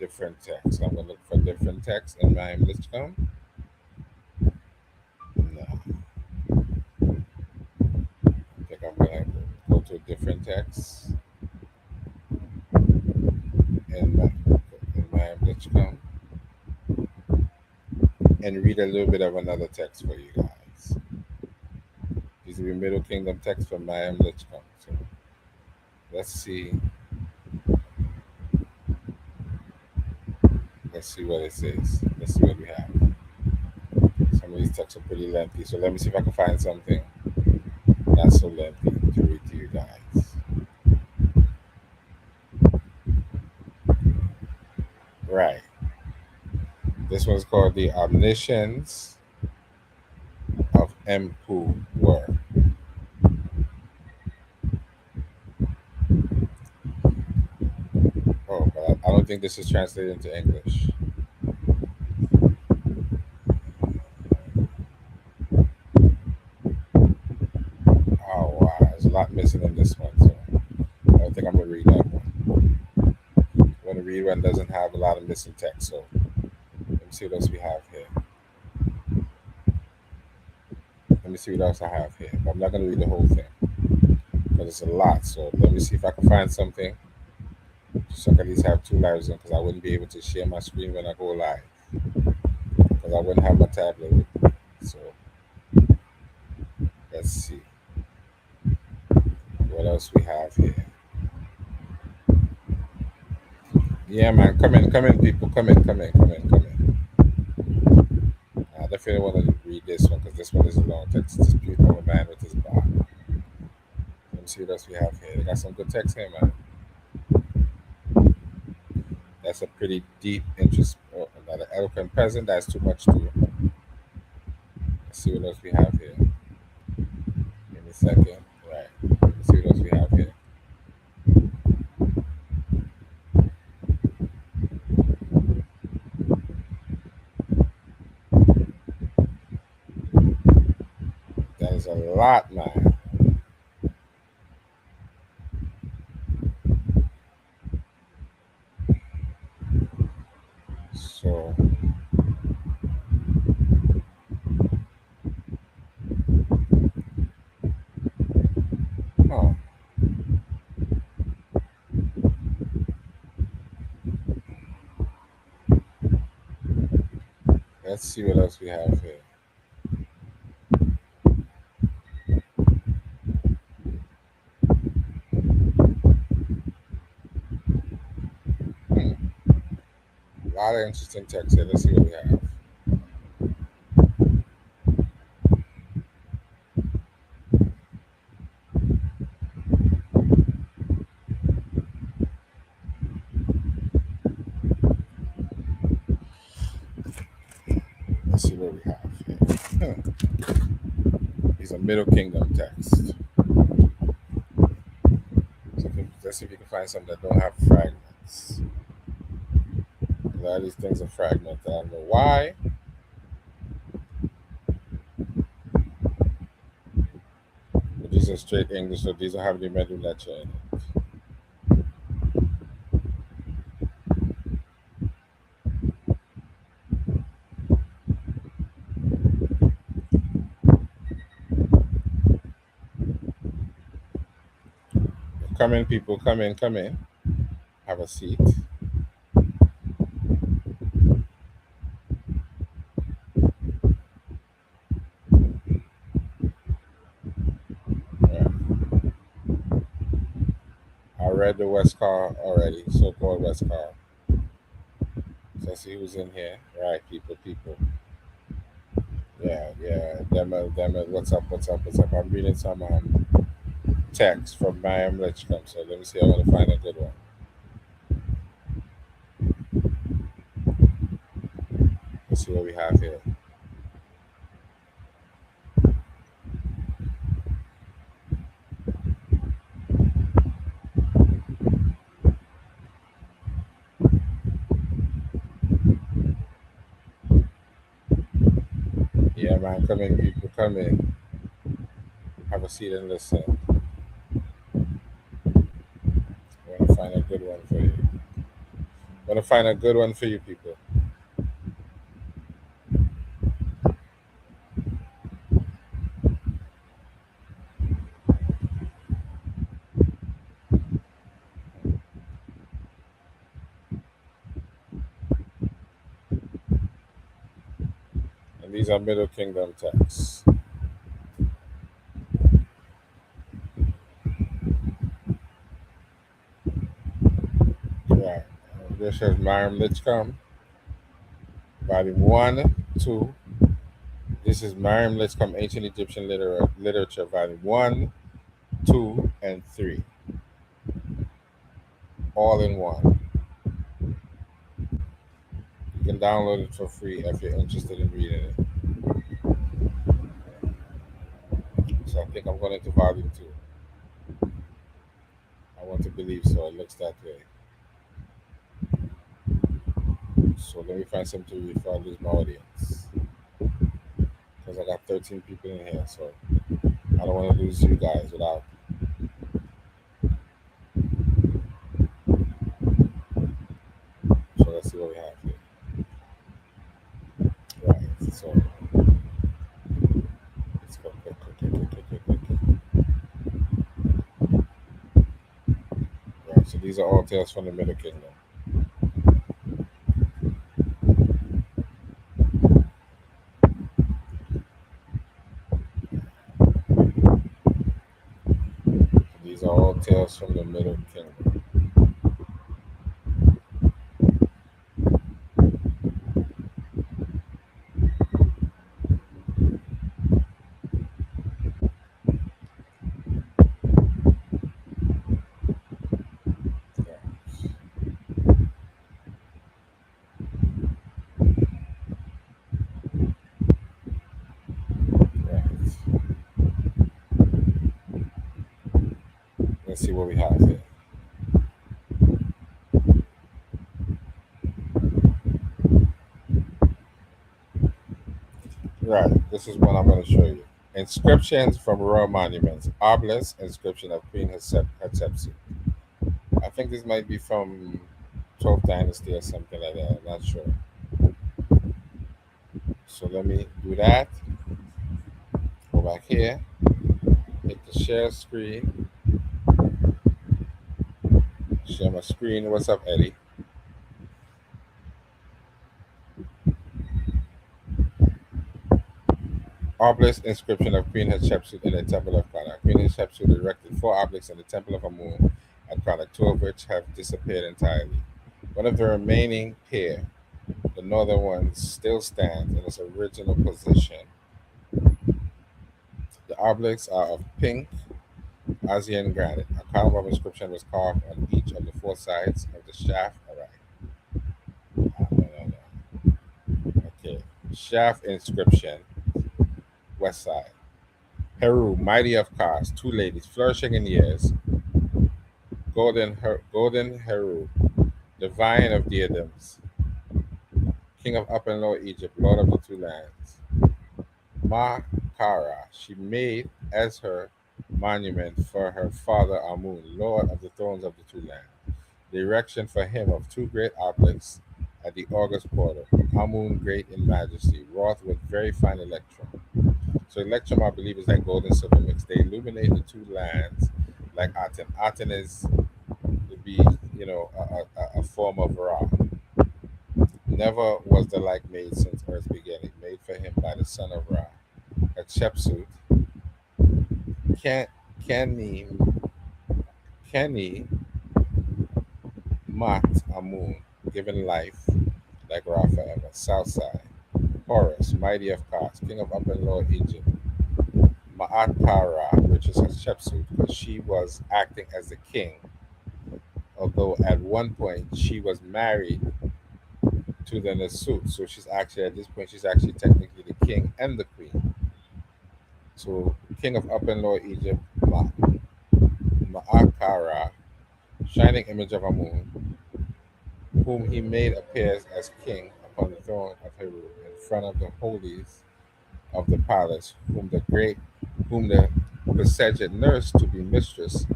different text. I'm gonna look for different text in my Listcom. No, I think I'm gonna go to a different text in my Listcom and read a little bit of another text for you guys. These will be Middle Kingdom text from my Listcom. So let's see. Let's see what it says. Let's see what we have. Some of these texts are pretty lengthy, so let me see if I can find something not so lengthy to read to you guys. Right. This one's called The Omniscience of Empu Were. Oh, but I don't think this is translated into English. Oh, wow. There's a lot missing in this one, so I don't think I'm going to read that one. I'm going to read one that doesn't have a lot of missing text, so let me see what else we have here. Let me see what else I have here. But I'm not going to read the whole thing because it's a lot, so let me see if I can find something so I can at least have two lives in because I wouldn't be able to share my screen when I go live because I wouldn't have my tablet with me. So let's see what else we have here. Yeah, man, come in, people, come in. I definitely want to read this one because this one is a long text. This beautiful man with his bar. Let me see what else we have here. They got some good text here, man. That's a pretty deep interest. Oh, another eloquent present. That's too much too. Let's see what else we have here. Give me a second. Right. Let's see what else we have here. That is a lot, man. So, oh, let's see what else we have here. Hmm. A lot of interesting text here. Let's see what we have. Let's see what we have here. These are Middle Kingdom text. So let's see if you can find some that don't have fragments. A lot of these things are fragmented. I don't know why. But these are straight English, so these don't have any middle lecture in it. Come in, people. Come in. Come in. Have a seat. Yeah. I read the West Car already, so-called West Car. So let's see who's in here. Right, people, people. Yeah, yeah. Demo. What's up? What's up? What's up? I'm reading some text from Mayim Lichcom. So let me see. I want to find a good one. Let's see what we have here. Yeah, man. Come in, people. Come in. Have a seat and listen. I want to find a good one for you. gonna find a good one for you people. And these are Middle Kingdom texts. Right. This is Mariam Litchcom, Volume 1, 2. This is Mariam Litchcom, Ancient Egyptian Literature, Volume 1, 2, and 3. All in one. You can download it for free if you're interested in reading it. So I think I'm going into Volume 2. I want to believe so. It looks that way. So let me find something to read before I lose my audience. Because I got 13 people in here, so I don't want to lose you guys without. So let's see what we have here. Right. So let's go quick. Right. So these are all tales from the Middle Kingdom. These are all tales from the Middle Kingdom. Right. Let's see what we have here. Right. This is what I'm going to show you. Inscriptions from royal monuments. Obelisk inscription of Queen Hatshepsut. I think this might be from 12th dynasty or something like that. I'm not sure. So let me do that. Go back here. Hit the share screen. Share my screen. What's up, Eddie? Obelisk inscription of Queen Hatshepsut in the Temple of Karnak. Queen Hatshepsut erected 4 obelisks in the Temple of Amun at Karnak, 2 of which have disappeared entirely. One of the remaining pair, the northern one, still stands in its original position. The obelisks are of pink Asian granite. A column of inscription was carved on each of the 4 sides of the shaft. All right. No. Okay. Shaft inscription, west side. Heru, mighty of cast, 2 ladies, flourishing in years. Golden Heru, divine of diadems, king of Upper and Lower Egypt, lord of the 2 lands. Ma Kara, she made as her monument for her father Amun, lord of the thrones of the 2 lands, the erection for him of 2 great obelisks at the August portal. Amun, great in majesty, wrought with very fine electrum. So electrum, I believe, is like gold and silver mix. They illuminate the 2 lands like Aten. Aten is to be, a form of Ra. Never was the like made since earth's beginning, made for him by the son of Ra. Hatshepsut, Ken, Kenny, Kenny, Mat, Amun, given life like Ra forever. South side. Horus, mighty of cast, king of Upper and Lower Egypt. Ma'at Para, which is Hatshepsut, because she was acting as the king, although at one point she was married to the Nasut. So she's actually, at this point, she's actually technically the king and the queen. So, king of Upper and Lower Egypt, Ma'akara, shining image of Amun, whom he made appear as king upon the throne of Heru in front of the holies of the palace, whom the Beseged nursed to be mistress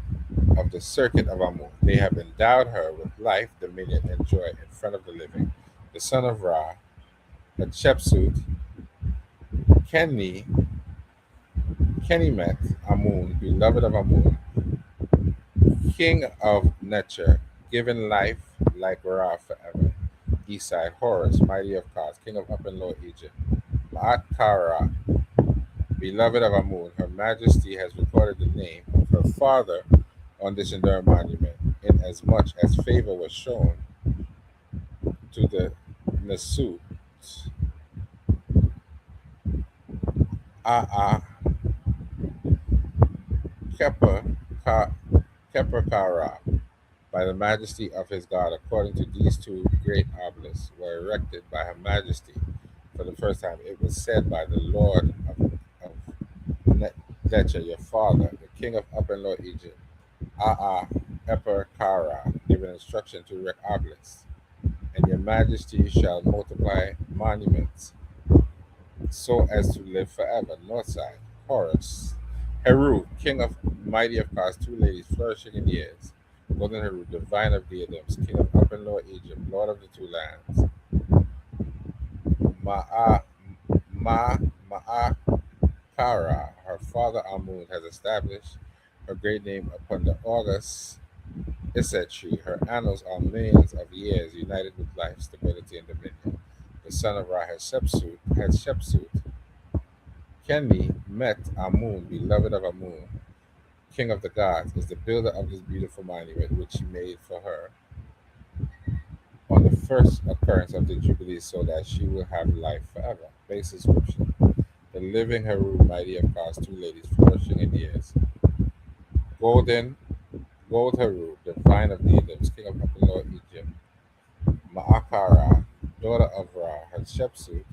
of the circuit of Amun. They have endowed her with life, dominion, and joy in front of the living. The son of Ra, Hatshepsut, Kenni, Kenimet, Amun, beloved of Amun, king of Necher, given life like Ra forever. Esai, Horus, mighty of Cos, king of Upper and Lower Egypt. Ma'at Kara, beloved of Amun, her majesty has recorded the name of her father on this enduring monument, inasmuch as favor was shown to the Nasut, Aa, Kepa, Ka, Kepakara, by the majesty of his God, according to these two great obelisks were erected by her majesty for the first time. It was said by the Lord of Necha, your father, the king of Upper and Lower Egypt, Aa, Eper Kara, given instruction to erect obelisks, and your majesty shall multiply monuments so as to live forever. North side, Horus. Heru, king of mighty of Cos, two ladies flourishing in years. Golden Heru, divine of diadems, king of Upper and Lower Egypt, lord of the two lands. Ma'a, Ma'akara, her father Amun, has established her great name upon the august Iset tree. Her annals are millions of years united with life, stability, and dominion. The son of Ra Hatshepsut, Kenni met Amun, beloved of Amun, king of the gods, is the builder of this beautiful monument which he made for her on the first occurrence of the Jubilee so that she will have life forever. Base description. The living Heru, mighty of Cos, two ladies flourishing in years. Golden, Gold Heru, divine of Diadems, king of Upper Lower Egypt. Ma'akara, daughter of Ra, Hatshepsut,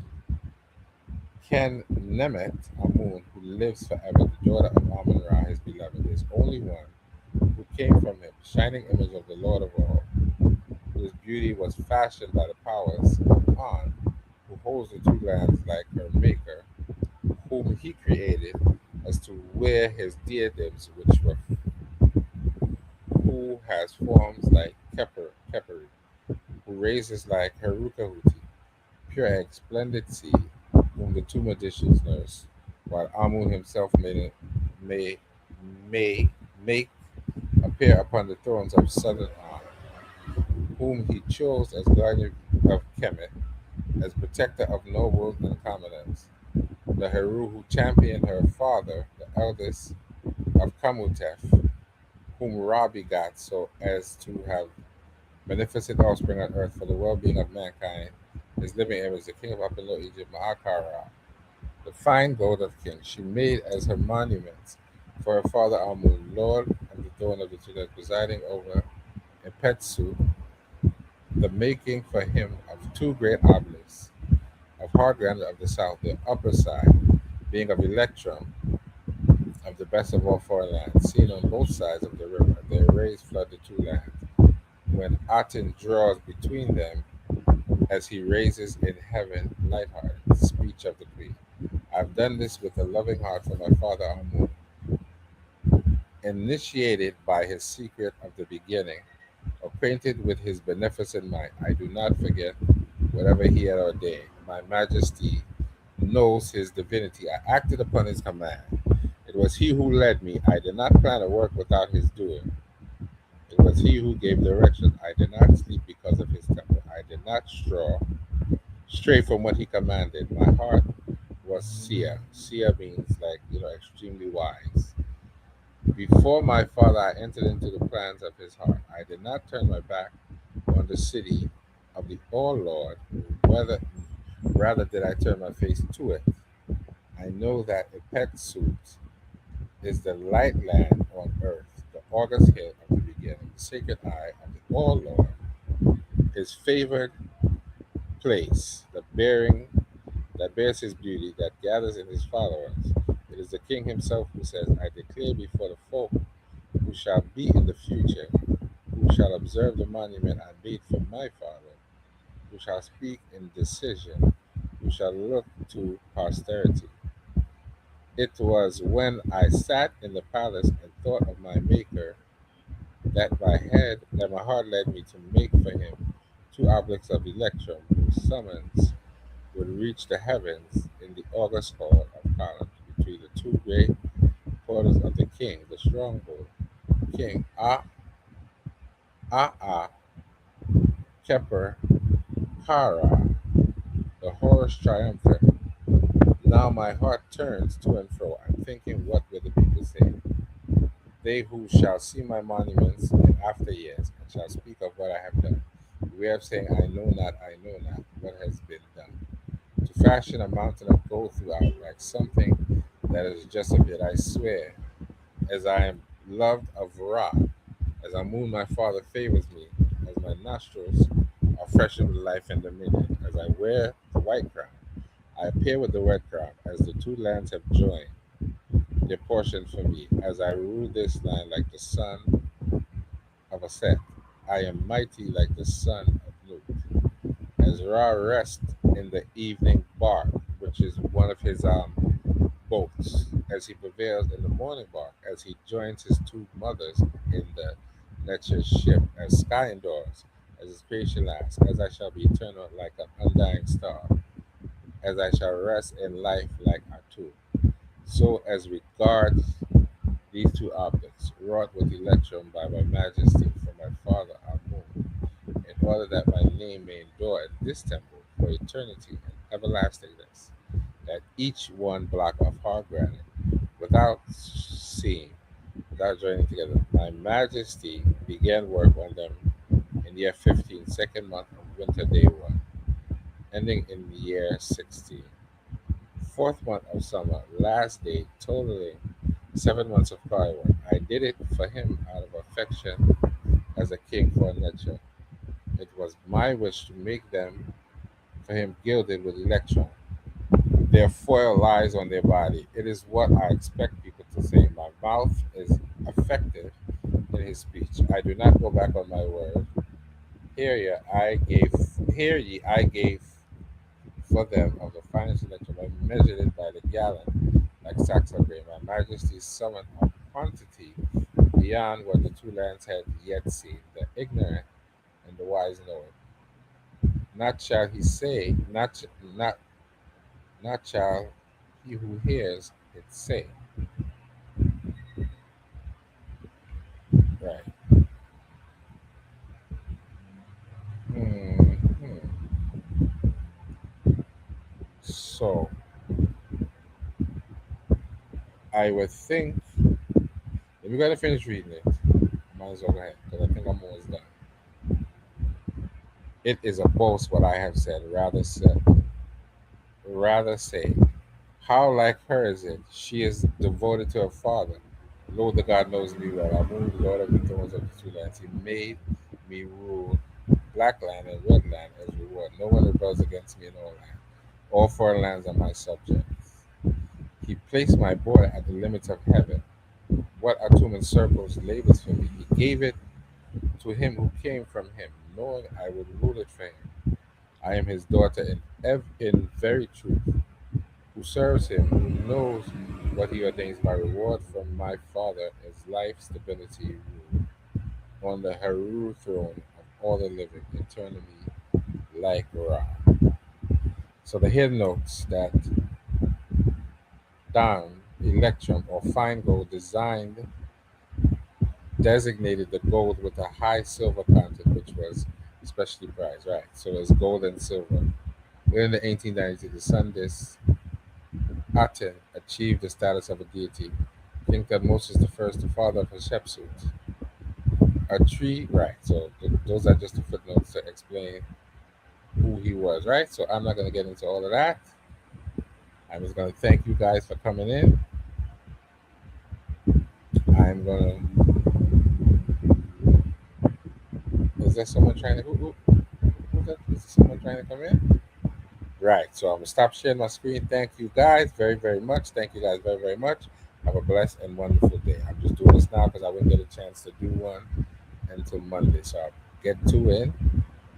Ken Nemet Amun, who lives forever, the daughter of Amun Ra, his beloved, is only one who came from him, shining image of the Lord of all, whose beauty was fashioned by the powers of An, who holds the two lands like her maker, whom he created as to wear his diadems, which were who has forms like Keperi, who raises like Herukahuti, pure egg, splendid seed, whom the two magicians nurse, while Amun himself may, may make appear upon the thrones of southern An, whom he chose as guardian of Kemet, as protector of nobles and commoners. The Heru who championed her father, the eldest of Kamutef, whom Ra begot so as to have beneficent offspring on earth for the well-being of mankind, his living image, the king of Upper Lower Egypt, Ma'akara, the fine gold of kings, she made as her monuments for her father Amun, lord of the throne of the children, presiding over Epetsu, the making for him of two great obelisks of Hardrand of the south, the upper side being of Electrum, of the best of all foreign lands, seen on both sides of the river. Their rays flood the two lands. When Aten draws between them, as he raises in heaven, lighthearted, speech of the queen. I've done this with a loving heart for my father Amun, initiated by his secret of the beginning, acquainted with his beneficent mind. I do not forget whatever he had ordained. My majesty knows his divinity. I acted upon his command. It was he who led me. I did not plan a work without his doing. It was he who gave direction. I did not sleep because of his temple. I did not stray from what he commanded. My heart was Sia. Sia means like, extremely wise. Before my father, I entered into the plans of his heart. I did not turn my back on the city of the All Lord, whether rather did I turn my face to it. I know that Epetsut is the light land on earth, the august hill of the beginning, the sacred eye of the All Lord, his favored place, the bearing that bears his beauty, that gathers in his followers. It is the king himself who says, I declare before the folk who shall be in the future, who shall observe the monument I made for my father, who shall speak in decision, who shall look to posterity. It was when I sat in the palace and thought of my Maker that my heart led me to make for him two obelisks of electrum whose summons would reach the heavens in the august hall of columns between the two great portals of the king, the stronghold, King Ah Keper Kara, the horse triumphant. Now my heart turns to and fro. I'm thinking, what will the people say? They who shall see my monuments in after years and shall speak of what I have done. The way of saying, I know not what has been done. To fashion a mountain of gold throughout, like something that is just a bit, I swear, as I am loved of Ra, as a moon my father favors me, as my nostrils are freshened with life and dominion, as I wear the white crown, I appear with the red crown, as the two lands have joined their portion for me, as I rule this land like the son of a Seth. I am mighty like the son of Nut. As Ra rests in the evening bark, which is one of his boats, as he prevails in the morning bark, as he joins his two mothers in the Necher's ship, as sky endures, as his creation lasts, as I shall be eternal like an undying star, as I shall rest in life like Atu. So as regards these two objects, wrought with electrum by my majesty from my father Amun, in order that my name may endure in this temple for eternity and everlastingness, that each one block of hard granite, without seam, without joining together, my majesty began work on them in the year 15, second month of winter day 1, ending in the year 16. Fourth month of summer, last day, totaling 7 months of choir work. I did it for him out of affection as a king for nature. It was my wish to make them for him gilded with electron. Their foil lies on their body. It is what I expect people to say. My mouth is effective in his speech. I do not go back on my word. Hear ye, I gave for them of the finest electrum. I measured it by the gallon, like sacks of grain. My majesty summoned a quantity beyond what the two lands had yet seen. The ignorant and the wise know it. Not shall he say, not shall he who hears it say. Right. Hmm. So I would think if we gotta finish reading it, might as well go ahead because I think I'm almost done. It is a boast what I have said. Rather say, how like her is it? She is devoted to her father. Lord the God knows me well. I moved the Lord of the thrones of the two lands. He made me rule black land and red land as reward. No one rebels against me in all land. All foreign lands are my subjects. He placed my border at the limits of heaven. What Atum encircles labors for me. He gave it to him who came from him, knowing I would rule it for him. I am his daughter in very truth, who serves him, who knows what he ordains. My reward from my father is life, stability, rule on the Haru throne of all the living, eternally like Ra. So the hidden notes that down electrum or fine gold designed designated the gold with a high silver content, which was especially prized, right? So it's gold and silver. Within the 1890s, the sun disk Aten achieved the status of a deity. King Thutmose the first, the father of Hatshepsut. A tree, right? So those are just the footnotes to explain who he was, right? So I'm not going to get into all of that. I'm just going to thank you guys for coming in. I'm going to. Is there someone trying to? Who's that? Is there someone trying to come in? Right. So I'm going to stop sharing my screen. Thank you guys very, very much. Thank you guys very, very much. Have a blessed and wonderful day. I'm just doing this now because I wouldn't get a chance to do one until Monday. So I'll get two in.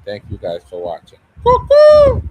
Thank you guys for watching. Cuckoo!